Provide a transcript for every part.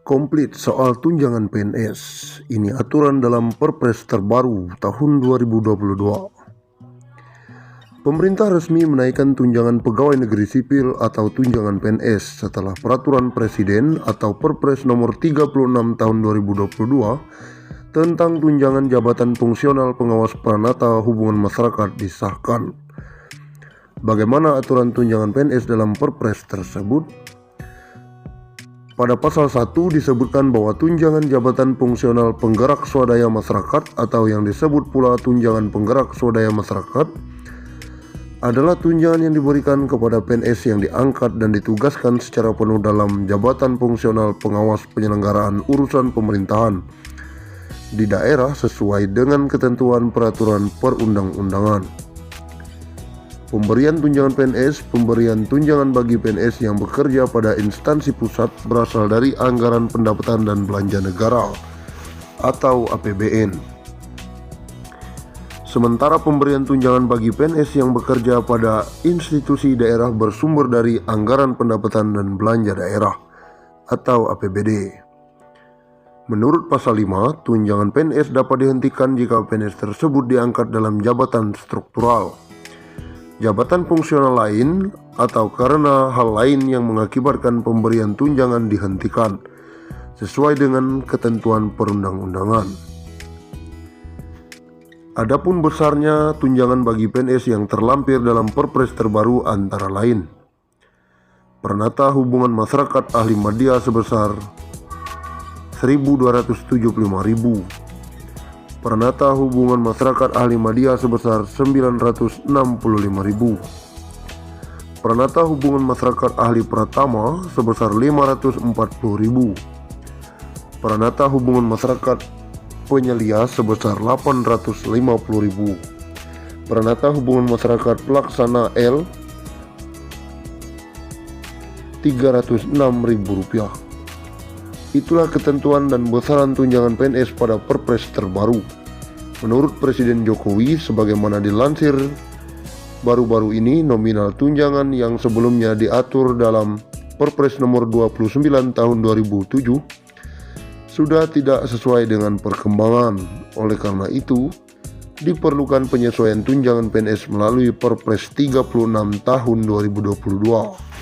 Komplit soal tunjangan PNS. Ini aturan dalam Perpres terbaru tahun 2022. Pemerintah resmi menaikkan tunjangan pegawai negeri sipil atau tunjangan PNS setelah peraturan Presiden atau Perpres nomor 36 tahun 2022 tentang tunjangan jabatan fungsional pengawas peranata hubungan masyarakat disahkan. Bagaimana aturan tunjangan PNS dalam Perpres tersebut? Pada pasal 1 disebutkan bahwa tunjangan jabatan fungsional penggerak swadaya masyarakat atau yang disebut pula tunjangan penggerak swadaya masyarakat adalah tunjangan yang diberikan kepada PNS yang diangkat dan ditugaskan secara penuh dalam jabatan fungsional pengawas penyelenggaraan urusan pemerintahan di daerah sesuai dengan ketentuan peraturan perundang-undangan. Pemberian tunjangan bagi PNS yang bekerja pada instansi pusat berasal dari anggaran pendapatan dan belanja negara atau APBN. Sementara pemberian tunjangan bagi PNS yang bekerja pada institusi daerah bersumber dari anggaran pendapatan dan belanja daerah atau APBD. Menurut pasal 5, tunjangan PNS dapat dihentikan jika PNS tersebut diangkat dalam jabatan struktural, jabatan fungsional lain, atau karena hal lain yang mengakibatkan pemberian tunjangan dihentikan sesuai dengan ketentuan perundang-undangan. Adapun besarnya tunjangan bagi PNS yang terlampir dalam Perpres terbaru antara lain: Peranata Hubungan Masyarakat Ahli Madya sebesar Rp1.275.000, Peranata Hubungan Masyarakat Ahli Madya sebesar Rp965.000, Peranata Hubungan Masyarakat Ahli Pratama sebesar Rp540.000, Peranata Hubungan Masyarakat Penyelia sebesar Rp850.000, Peranata Hubungan Masyarakat Pelaksana L Rp306.000. Itulah ketentuan dan besaran tunjangan PNS pada Perpres terbaru. Menurut Presiden Jokowi, sebagaimana dilansir baru-baru ini, nominal tunjangan yang sebelumnya diatur dalam Perpres nomor 29 tahun 2007 sudah tidak sesuai dengan perkembangan. Oleh karena itu, diperlukan penyesuaian tunjangan PNS melalui Perpres 36 tahun 2022.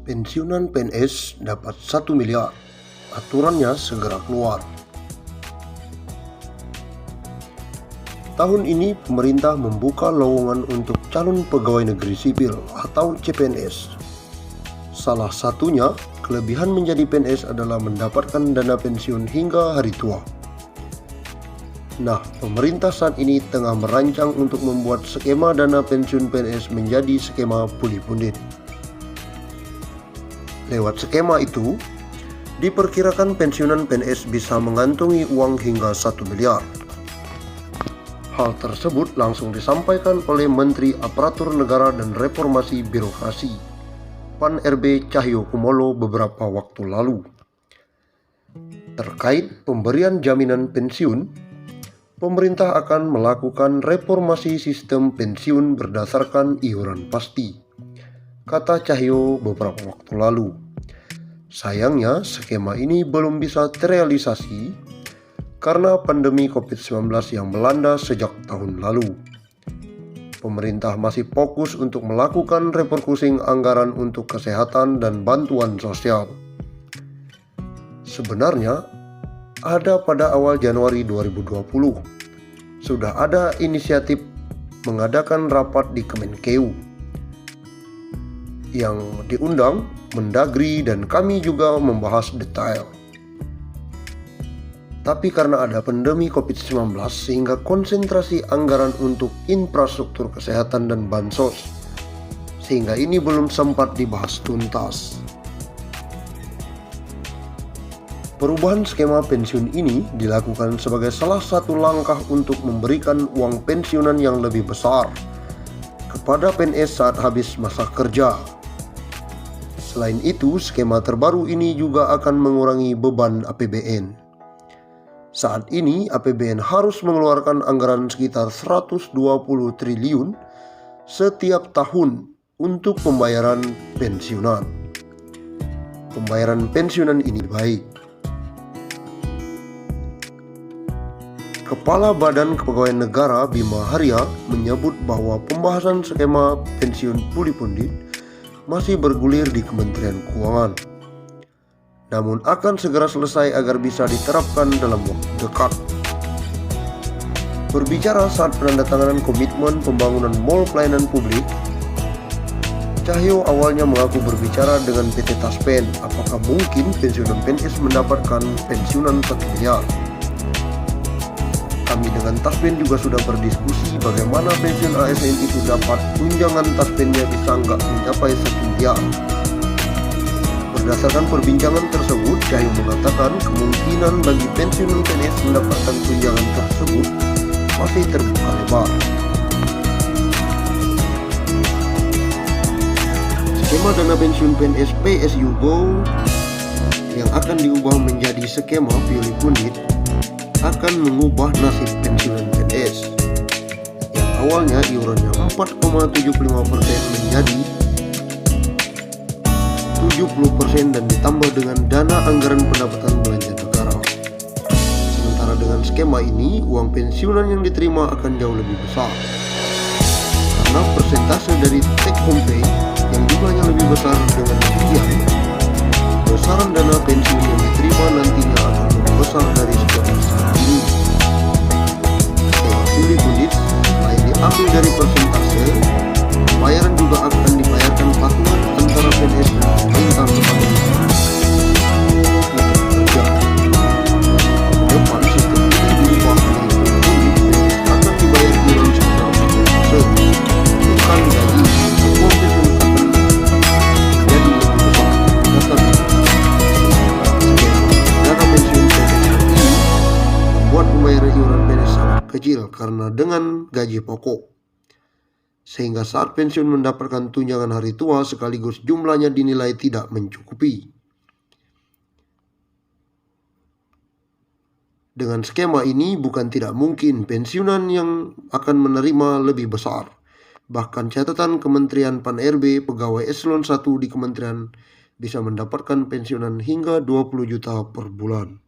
Pensiunan PNS dapat 1 miliar. Aturannya segera keluar. Tahun ini pemerintah membuka lowongan untuk calon pegawai negeri sipil atau CPNS. Salah satunya, kelebihan menjadi PNS adalah mendapatkan dana pensiun hingga hari tua. Nah, pemerintah saat ini tengah merancang untuk membuat skema dana pensiun PNS menjadi skema puli-pundit. Lewat skema itu, diperkirakan pensiunan PNS bisa mengantongi uang hingga 1 miliar. Hal tersebut langsung disampaikan oleh Menteri Aparatur Negara dan Reformasi Birokrasi PAN RB Cahyokumolo beberapa waktu lalu. Terkait pemberian jaminan pensiun, pemerintah akan melakukan reformasi sistem pensiun berdasarkan iuran pasti, kata Cahyo beberapa waktu lalu. Sayangnya, skema ini belum bisa terrealisasi karena pandemi COVID-19 yang melanda sejak tahun lalu. Pemerintah masih fokus untuk melakukan refocusing anggaran untuk kesehatan dan bantuan sosial. Sebenarnya, ada pada awal Januari 2020, sudah ada inisiatif mengadakan rapat di Kemenkeu yang diundang Mendagri dan kami juga membahas detail. Tapi karena ada pandemi COVID-19 sehingga konsentrasi anggaran untuk infrastruktur kesehatan dan bansos, sehingga ini belum sempat dibahas tuntas. Perubahan skema pensiun ini dilakukan sebagai salah satu langkah untuk memberikan uang pensiunan yang lebih besar kepada PNS saat habis masa kerja. Selain itu, skema terbaru ini juga akan mengurangi beban APBN. Saat ini, APBN harus mengeluarkan anggaran sekitar 120 triliun setiap tahun untuk pembayaran pensiunan. Pembayaran pensiunan ini baik. Kepala Badan Kepegawaian Negara Bima Arya menyebut bahwa pembahasan skema pensiun puli pundit masih bergulir di Kementerian Keuangan, namun akan segera selesai agar bisa diterapkan dalam waktu dekat. Berbicara saat penandatanganan komitmen pembangunan mal pelayanan publik, Cahyo awalnya mengaku berbicara dengan PT Taspen apakah mungkin pensiunan PNS mendapatkan pensiunan 1 miliar. Kami dengan Taspen juga sudah berdiskusi bagaimana pensiun ASN itu dapat tunjangan Taspennya bisa nggak mencapai 1 miliar. Berdasarkan perbincangan tersebut, Cahyo mengatakan kemungkinan bagi pensiunan PNS mendapatkan tunjangan tersebut masih terbuka lebar. Skema dana pensiun PNS PSU Go yang akan diubah menjadi skema pilih pundit akan mengubah nasib pensiunan PNS yang awalnya iurannya 4,75% menjadi 70% dan ditambah dengan dana anggaran pendapatan belanja negara. Sementara dengan skema ini, uang pensiunan yang diterima akan jauh lebih besar karena persentase dari take home pay yang jumlahnya lebih besar dengan demikian besaran dana pensiun yang diterima nantinya akan lebih besar dari seperti saat ini. Skema pilih pundit selain diambil dari persentase, pembayaran juga akan dibayarkan patungan antara PNS dan pemerintah kepada kerja. Kedepan sistem ini diubah menjadi pilih pundit PNS akan dibayar iuran sebesar 10%, bukan gaji. Uang pensiun akan jadi lebih besar. Tetapi dana pensiun PNS ini membuat pembayaran iuran PNS sangat kecil karena dengan gaji pokok, sehingga saat pensiun mendapatkan tunjangan hari tua sekaligus jumlahnya dinilai tidak mencukupi. Dengan skema ini bukan tidak mungkin pensiunan yang akan menerima lebih besar. Bahkan catatan Kementerian Pan-RB pegawai eselon 1 di kementerian bisa mendapatkan pensiunan hingga 20 juta per bulan.